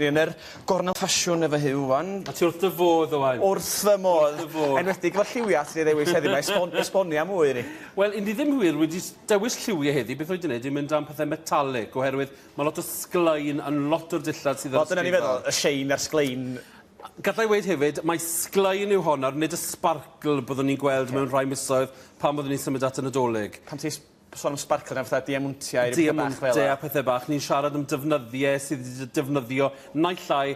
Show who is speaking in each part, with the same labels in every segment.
Speaker 1: Dwi yn yr gornel ffasiwn efo hi wan.
Speaker 2: A ti wrth dy fodd o wain?
Speaker 1: Wrth fy modd. Enwedig efo'r lliwiau sydd wedi ddewis heddi. Mae esbonio am wyr i.
Speaker 2: Wel, i ni ddim wir wedi dewis lliwiau heddi. Beth oedd wneud i mynd am pethau metalic, oherwydd mae lot o sglaen yn lot o'r dillad sydd ar
Speaker 1: ysgrifau. Dyna ni feddwl, y shein a'r sglein.
Speaker 2: Gallai weid hefyd, mae sglaen yw hon ar nid y sparkl byddwn ni'n gweld mewn rhai misoedd pan byddwn ni'n symud at y Nadolig.
Speaker 1: Pan ti'n sôn am sparkl na fatha diamwntiau,
Speaker 2: diamwntiau a pethau bach. Ni'n siarad am defnyddiau sydd wedi defnyddio naill llai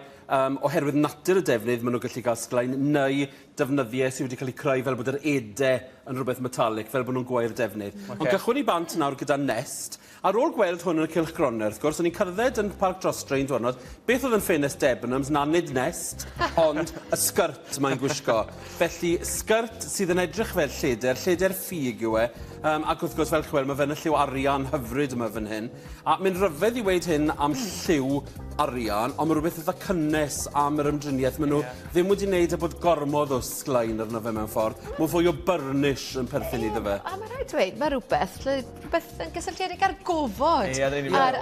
Speaker 2: oherwydd natur y defnydd maen nhw'n gallu cael sglaen, neu defnyddiau sydd wedi cael eu creu fel bod yr edau yn rhywbeth metalic, fel bod nhw'n gwair defnydd. Ond cychwyn i bant nawr gyda Nest. Ar ôl gweld hwn yn y Cylch Gronau, wrth gwrs, o'n i'n cerdded yn Parc Drostrau un diwrnod, beth oedd yn ffenest Debenhams na nid Nest, ond y sgrt mae'n gwisgo. Felly, sgrt sydd yn edrych fel lleder ffug yw e, ac wrth gwrs fel chwel, mae fe'n y lliw arian hyfryd yma fan hyn. A mae'n ryfedd i weid hyn am lliw arian, ond mae rhywbeth eitha cynnes am yr ymdriniaeth. Maen nhw ddim wedi wneud bod gormodd o sglaen arno fe mewn ffordd. Mae fwy o burnish yn perthyn iddo fe.
Speaker 3: A mae'n rhaid dweud, mae rhywbeth yn gysylltiedig ar gofod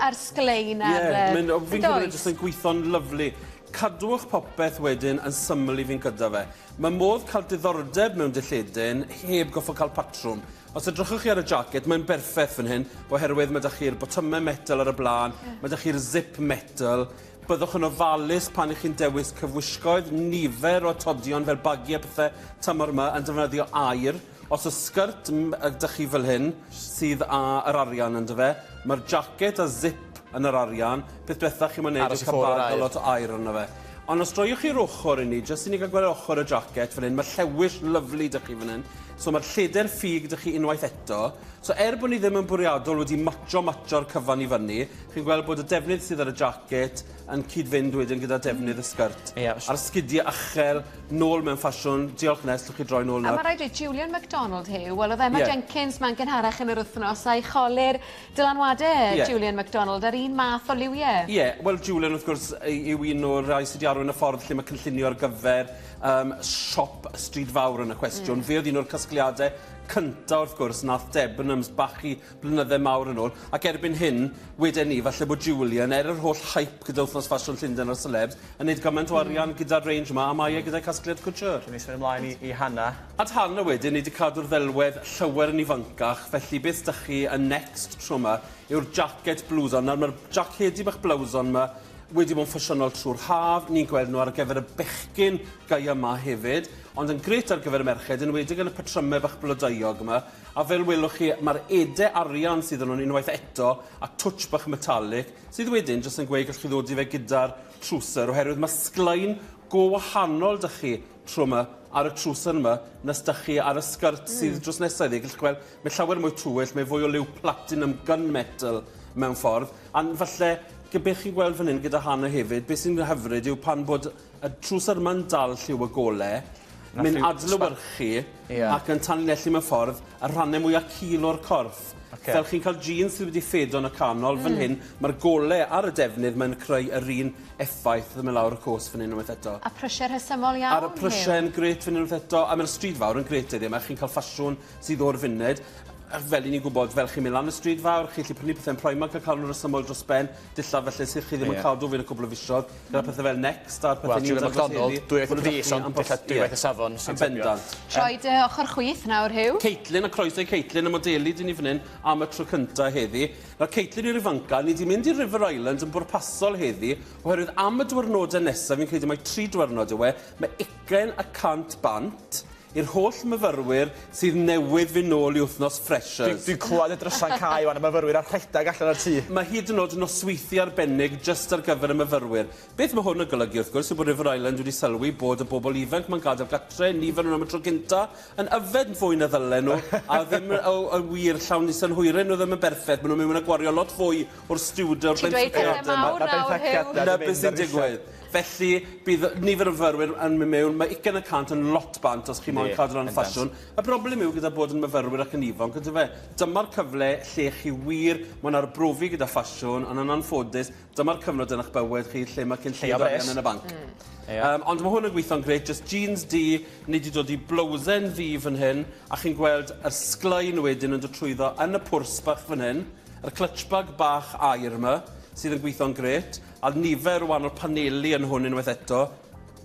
Speaker 3: ar sglein.
Speaker 2: Fi'n gwybod jyst yn gweithio'n lyflu. Cadwch popeth wedyn yn syml i fi'n gyda fe. Mae modd cael diddordeb mewn dilledyn heb goffo cael patrwm. Os edrychwch chi ar y jacket, mae'n berffaith fan hyn, oherwydd mae ydych chi'r botymau metal ar y blaen, mae ydych chi'r zip metal, byddwch yn ofalus pan ych chi'n dewis cyfwisgoedd, nifer o atodion fel bagiau pethau tymor yma yn defnyddio air. Os y sgrt ydych chi fel hyn, sydd ar arian ynddo fe, mae'r jacket a zip yn yr arian, beth diwethaf chi'n mynd yw cael lot o air ynddo fe. Ond os droiwch chi'r ochr i ni, jyst i ni gael gweld ochr y jacket fan hyn, mae llewish lyflu dych chi fan hyn. So mae'r lleder ffug dych chi unwaith eto. So bod ni ddim yn bwriadol wedi matcho'r cyfan i fyny, chi'n gweld bod y defnydd sydd ar y jacket yn cyd-fynd wedyn gyda defnydd y sgrt. A'r sgidiau achel, nôl mewn ffasiwn, diolch Nes, llwch chi droi nôl nawr.
Speaker 3: A mae rhaid dweud, Julian MacDonald hiw, wel oedd Emma Jenkins ma'n gynharach yn yr wythnos a'i choli'r dylanwadau Julian MacDonald ar un math o liwiau.
Speaker 2: Wel Julian wrth gwrs yw un o'r rai sydd wedi arwain y ffordd lle mae cynllunio ar gyfer siop stryd fawr yn y cwestiwn. Fe oedd un o'r casgliadau cynta wrth gwrs nath Debenhams bachu blynydde mawr yn ôl, ac erbyn hyn, wedyn ni, falle bod Julian, yr holl hype gyda wythnos ffasiwn Llundain o'r celebs, yn neud gymaint o arian gyda'r range yma, a mae gyda'r casgliad couture.
Speaker 1: Dwi'n eisiau ymlaen i Hannah.
Speaker 2: A Hannah wedyn, ni wedi cadw'r ddelwedd llawer yn ifancach, felly beth ydych chi yn next tro yma yw'r jacket blouson. Nawr mae'r jacedi bach blouson yma wedi bod yn ffasiynol trwy'r haf, ni'n gweld nhw ar gyfer y bechgyn gaia yma hefyd, ond yn gret ar gyfer y merched, yn wedi yn y patrymau bach blodeuog yma, a fel welwch chi, mae'r edau arian sydd yn nhw'n unwaith eto, a twtch bach metalic, sydd wedyn jyst yn gweud gallwch chi ddod i fe gyda'r trwser, oherwydd mae sglaen go wahanol dych chi tro yma ar y trwser yma, nes dych chi ar y sgrt sydd dros nesaf iddi. Gallwch chi weld, mae llawer mwy tywyll, mae fwy o liw platinum gunmetal mewn ffordd, a falle beth chi'n gweld fan hyn gyda Hannah hefyd, beth sy'n hyfryd yw pan bod y trwser yma'n dal lliw y golau, mynd adlewyrchu ac yn tanlinellu mewn ffordd y rhannau mwyaf cil o'r corff. Fel chi'n cael jeans sydd wedi ffedo yn y canol, fan hyn, mae'r golau ar y defnydd mae'n creu yr un effaith ddim yn lawr y cwrs fan hyn unwaith eto.
Speaker 3: A prysau rhesymol iawn?
Speaker 2: Ar y prysau yn gret fan hyn unwaith eto, a mae'r stryd fawr yn gret iddi, mae chi'n cael ffasiwn sydd o'r funud. Fel i ni'n gwybod, fel chi'n mynd lan y stryd fawr, chi'n gallu prynu pethau'n Primark a cael nhw'n rhesymol dros ben, dilla felly sydd chi ddim yn cadw fe'n y cwbl o fisoedd, gyda pethau fel Next a'r pethau
Speaker 1: Julian MacDonald, dwywaith y bris, ond dwywaith y safon.
Speaker 2: Yn bendant.
Speaker 3: Troed ochr chwith nawr hiw.
Speaker 2: Caitlin, a croeso i Caitlin, y modeli dyn ni fan hyn am y tro cyntaf heddi. Nawr Caitlin i'r Ifanca, ni wedi mynd i River Island yn bwrpasol heddi, oherwydd am y diwrnodau nesaf, fi'n credu mai 3 diwrnod yw e, mae 21 bant i'r holl myfyrwyr sydd newydd fynd nôl i wythnos Freshers.
Speaker 1: Dwi'n clywed y drysa'n cael yw, y myfyrwyr ar rhedeg allan ar tŷ.
Speaker 2: Mae hyd yn oed nosweithi arbennig just ar gyfer y myfyrwyr. Beth mae hwn yn golygu wrth gwrs yw bod River Island wedi sylwi bod y bobl ifanc mae'n gadael gatre, nifer nhw am y tro gynta, yn yfed fwy na ddylen nhw, a ddim y wir llawn nisan hwyren nhw ddim yn berffaith. Maen nhw'n mynd a gwario lot fwy o'r stiwdio.
Speaker 3: Ti'n dweud pethau mawr nawr
Speaker 2: na beth sy'n digwydd. Felly, bydd nifer o fyrwyr yn mynd mewn, mae 100% yn lot bant os chi moyn cadw ran y ffasiwn. Y broblem yw gyda bod yn myfyrwyr ac yn ifanc, gyda fe, dyma'r cyfle lle chi wir, mae'n arbrofi gyda ffasiwn, ond yn anffodus, dyma'r cyfnod yn eich bywyd chi lle mae cyn lleid arian yn y banc. Ond mae hwn yn gweithio'n greit, just jeans di, ni wedi dod i blowsen fi fan hyn, a chi'n gweld y sglaen wedyn yn dod trwyddo yn y pwrs bach fan hyn, yr clutch bag bach air yma, sydd yn gweithio'n greit. A nifer o wahanol paneli yn hwn unwaith eto.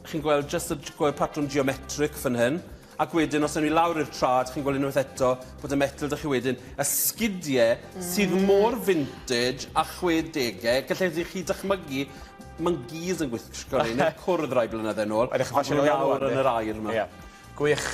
Speaker 2: Chi'n gweld just y patrwm geometric fan hyn. Ac wedyn, os ydyn ni lawr i'r trad, chi'n gweld unwaith eto bod y metal dych chi wedyn, y sgidiau sydd mor vintage a 60au, gallai chi dychmygu monkeys yn gwisgo ni, neu cwrdd rai blynydde nôl,
Speaker 1: Edrych yn
Speaker 2: ond
Speaker 1: ffasiwn o
Speaker 2: lawr
Speaker 1: iawn,
Speaker 2: yn yr air yma.
Speaker 1: Gwych.